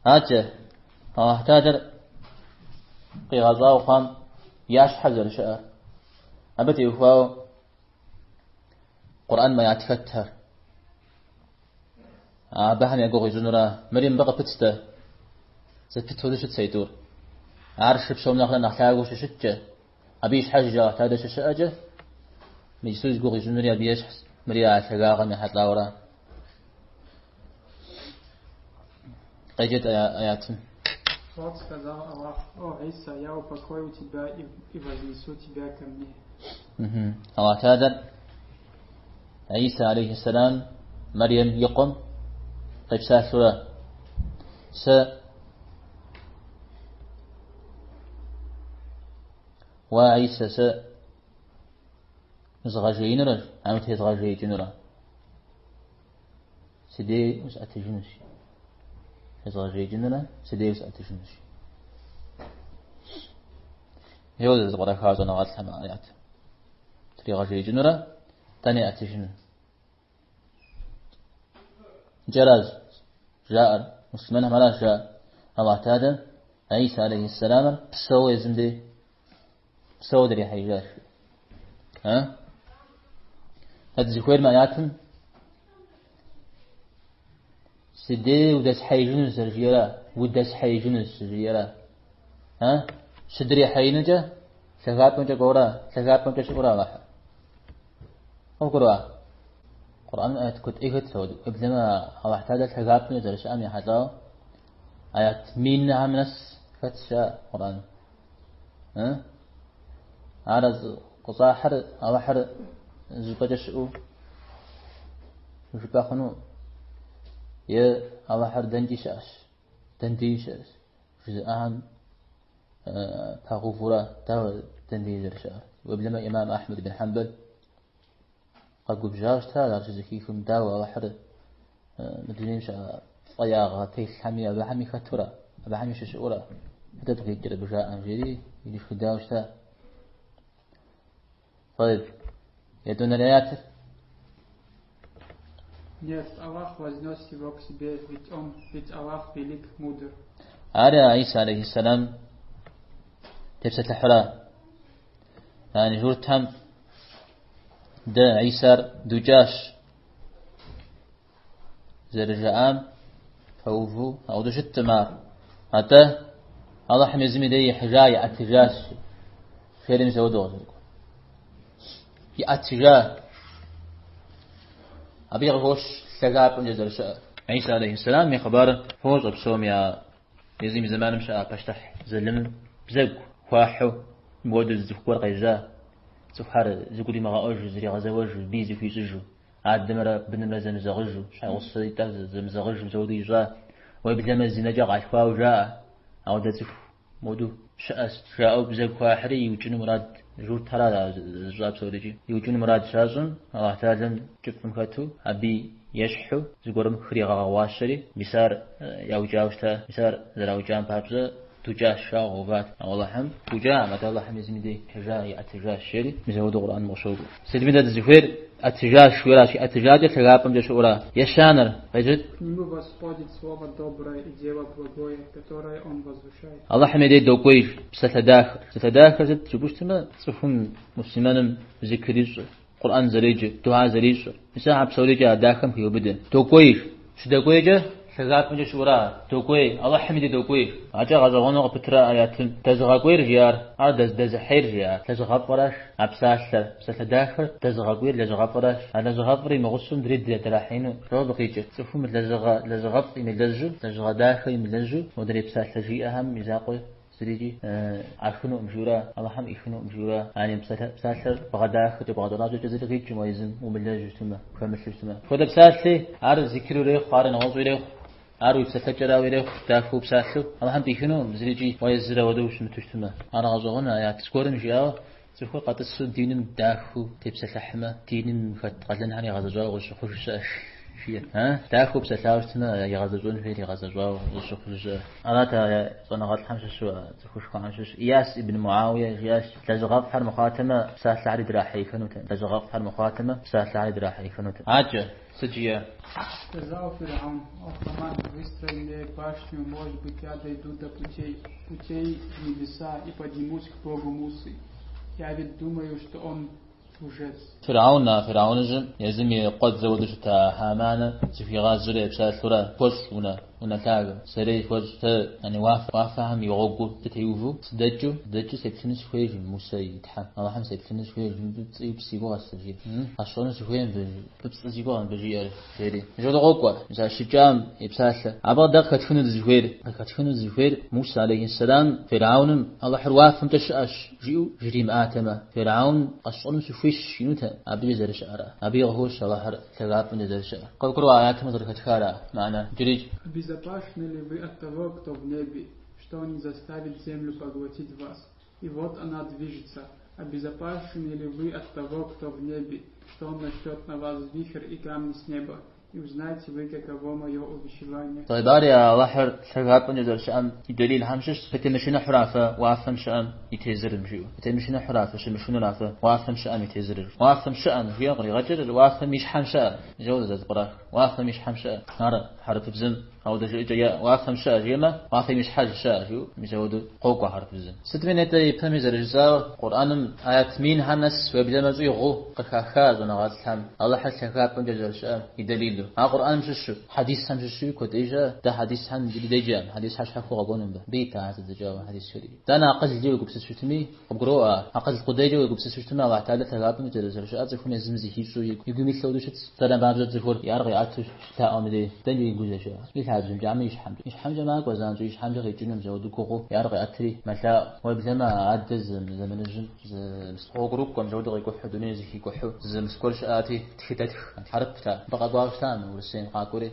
هاته تادر قيغازا وقام ياش حزر شاء أبتي يفاو قرآن ما يعتفتر بهم يقول جنورا مريم بقى بتسته ستفتولش تسيدور عارش بشوم نخلا نخلاقو ششتة أبيش حجة تادا ششأجة ميسوس قوغي جنوري أبيش مريا عتقاغا من حتى ورا قيجت آياتهم. Вот сказал Аллах: «О Иса, я упокою тебя и вознесу тебя ко мне». الله تعالى عيسى عليه السلام مريم يقوم طيب ساسورة وعيسى زغاجين رج عمت هي زغاجين رج سدي وس أتجنش زغاجين رج سدي وس أتجنش يوجد زغرا خازن وعطل هم آيات تري غاجين رج تاني أتجن جراز جاء مسلمان ملا جاء الله تعالى عيسى عليه السلام بسوى زمدي بسوى دري حيجاش ها هاد زكوير ما ياتن سدي وداس حيجن زرجيرا وداس حيجن زرجيرا ها شدري حينجا ثقات من جورا ثقات من جورا راح أو قرأ قرآن آيات كت إيه تسود قبلما الله تعالى ثقات من زرج أمي حتى آيات مين عمنس فتشا قرآن ها عرض قصاحر أو حر زبجشؤ زباخنو يا الله حر دندي شاش جزء أهم تغفورة تاو دندي زرشار وبلما إمام أحمد بن حنبل قد بجاش تالا جزكيكم داو الله حر مدنين شا طياغة تيس حمية بحمي خطورة بحمي ششورة حتى تقول جرب بجاء أنجري يديش خداوش تا طيب يدون الآيات. Нет, Аллах вознес его к себе, ведь Аллах велик, мудр. على عيسى عليه السلام تبسة الحلا يعني جورتهم دا عيسى دجاش زرجام فوفو أو دجت مار حتى الله حميزمي دي حجاية أتجاش خير مسودو يأتجاه أبي غوش ثقاب من جزر شاء عيسى عليه السلام يخبر فوز بسوم يا يزيم زمان مشاء بشتح زلم بزق واحو بود الزكور قيزا سفحر زكوري مغاوج زري غزاوج بيزي في سجو عاد دمر بن مزن زغجو شاي وصيتا زمزغجو زودي جا ويبلما الزنجا غاشفاو جاء أو دتف مودو شأس شاء بزق واحري وجن مراد جور ترى زاب سودجي يوجن مراد شازن الله تعالى جب مكتو أبي يشحو زقورم خريغا غواشري مسار يوجاوشتا مسار زراوجان بابزا تجاه شاغوبات والله هم تجاه ما الله هم يزمدي تجاه أتجاه الشري مزود القرآن مشهور سيدنا الزفير أتجاه شورا شيء أتجاه تلقابم جشورا يشانر بجد Нему восходит слово доброе и дело благое, которое он возвышает. الله حميدي دوقوي ستداخل زد شبوشتما صفون مسلمان ذكريش قرآن زريج دعاء زريج مساحب سوليجا داخم في وبدن دوقوي شو دوقوي ثقات من جشورا دوقوي الله حميدي دوقوي أجا غزوانو بترا آيات تزغاقوي رجيار دز حير رجيار تزغاقوراش أبساسر ستداخل تزغاقوي لزغاقوراش أنا زغاقوري مغصوم دريد تلاحينو شو بقيجة صفوم لزغاقي ملزجو لزغاداخل ملزجو ودري بساسر جي أهم مزاقوي سريجي عشونو مجورا الله هم يشونو مجورا يعني بساسر بغداخل بغداراجو جزيرة غيج جمايزم وملزجو تما كمشلو تما خود بساسر عارف ذكرو ريخ خارن غوزو ريخ عروي بساتجرا ويرخ دافو بساسو الله هم بيخنو زريجي ويزرا ودوش متشتما أنا غزونا يا تسكورن جيا تسكور قاتس دينن دافو تبسات لحمة دينن فتقلن هني غزوجا وش خوش شيء تأخذ بسلاسلنا يغزجون فيه يغزجوا يشوفش أنا تا أنا غلط خمسة شو تخش خمسة إياس ابن معاوية إياس تجغف حر مخاتمة ساس على دراحي فنوتن تجغف حر مخاتمة ساس على دراحي فنوتن عاجة سجية сказал Фираун: о Хаман, выстроили башню, может быть, я дойду до путей в небеса и поднимусь к Богу Мусы. Я ведь думаю, что он лжец. فرعون يزمي قد زودش تا هامان في غازل بسال ثرى فوز هنا تاج سري فوز يعني وافهم يغوغو تتيوفو سدجو سيبتنس فويج موسى يتحم الله هم سيبتنس فويج بسيبو غسجي عشان سوين بسيبو عن بجير جري جود غوغو مثلا شجام يبسال عبا دقة تكونو زفير موسى عليه السلام فرعون الله حروافهم تشاش جريم آتما فرعون قصون سفيش شنوتا أبي زرش أرا أبي غوش الله حر تغاب من زرش قد قروا آيات مدركة خارا معنا جريج. Безопасны ли вы от того, кто в небе, что он не заставит землю поглотить вас? И вот она движется. А безопасны ли вы от того, кто в небе, что он нашлет на вас вихрь и камни с неба? И узнаете вы, каково мое увещевание. طيب يا الله حر تغاب من زرش أم دليل همشش فتمشينا حرافة وافهم شأن يتزر مجيو فتمشينا حرافة شمشونا رافة وافهم شأن يتزر وافهم شأن في غري غجر وافهم يشحم شأن جودة القرآن وافهم يشحم شأن نار حرف بزم أو ده جاء وافهم شاء جيما وافهم مش حاجة شاء جو مجود قوق حرف الزم ستمين هذا يفهم زرجزا قرآن آيات مين هنس وبدأ مزوي غو قخاز ونغاز الحم الله حس كاب من جزر شاء يدليله قرآن مش حديث هم شو كتيجا ده حديث هم جديد حديث حش حفوا قبون به بيت هذا الجواب حديث شري ده أنا أقصد جيو قبس شتمي قبروه أقصد قديجو قبس شتمي الله تعالى تغاب من جزر شاء تكون زمزي هيسو يقوم يثلو شت ترى بعض الزفور يارغي عطش تأمده تنجي يقول شيء حاجم جامي يش حمجة ما قوزان جو يش حمجة غيجنم زودو كوكو يارغي أتري مثلا وبزما عدز زمن الجن مسخو جروب كم زودو غيكوحو دنيا زي كوحو زمسكولش آتي تخيتاتخ حرب تا بقى باوستان ورسين قاكوري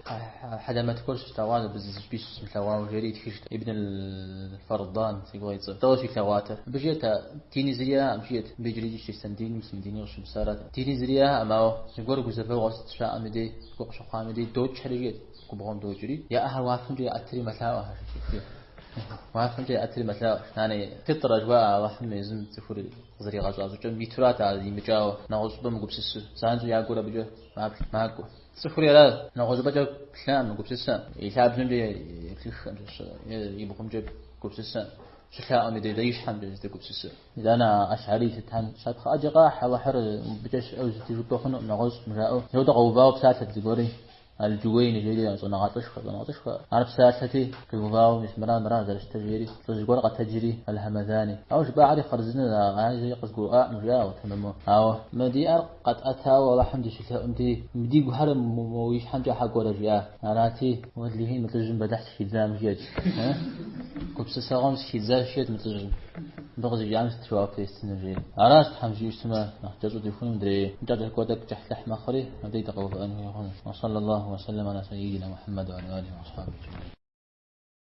حدا ما تكولش توانا بزز بيس مثلا جري تخيشت ابن الفرضان تيقول يتصل توشي كواتر بجيتا تيني زريا مشيت بيجري جيش سندين وسنديني وش مسارات تيني زريا أما يقولوا جزء وسط شاء مدي قوش خامدي دوتش حريجت كبرون دوجري يا أهل وافهم جي أتري مثلا وافهم جي أتري مثلا يعني فطرة جواء وحمي يزم تفوري زري غزاز وجن ميترات على مجاو نغوص بمقبسس سانجو يقول بجو ما أقول سفري لا نغوص بجو كلام مقبسس يلعب جنبي يكلخ يبقم جب قبسس شكا أمي دي دايش حمد جزدي قبسس إذا أنا أشعري تتهم شابخ أجقاح وحر بجش أوز تجوبه خنو نغوص مجاو يوضا غوباو بساتة زيقوري الجوين يجري أنا نعطش عارف ساعتي كيفاو مش مران درش تجري تجور قد تجري الهمذاني أو شبع عارف خرزنا عايز يقص قراء مجاو تمام أو مدي قد أتى والله حمد شكله أنتي مدي جهر مويش حمد حق ولا جاء أناتي ودليهين مترجم بدحت في زام جيج كبس ساقم شيء شيء مترجم بغز جامس تشوف في السنجيل عراس حمجي اسمه نحتاج تليفون مدري نحتاج كودك جحت لحم آخره مدي تقوف أنه يخون وصلى الله وسلم على سيدنا محمد وعلى آله وأصحابه.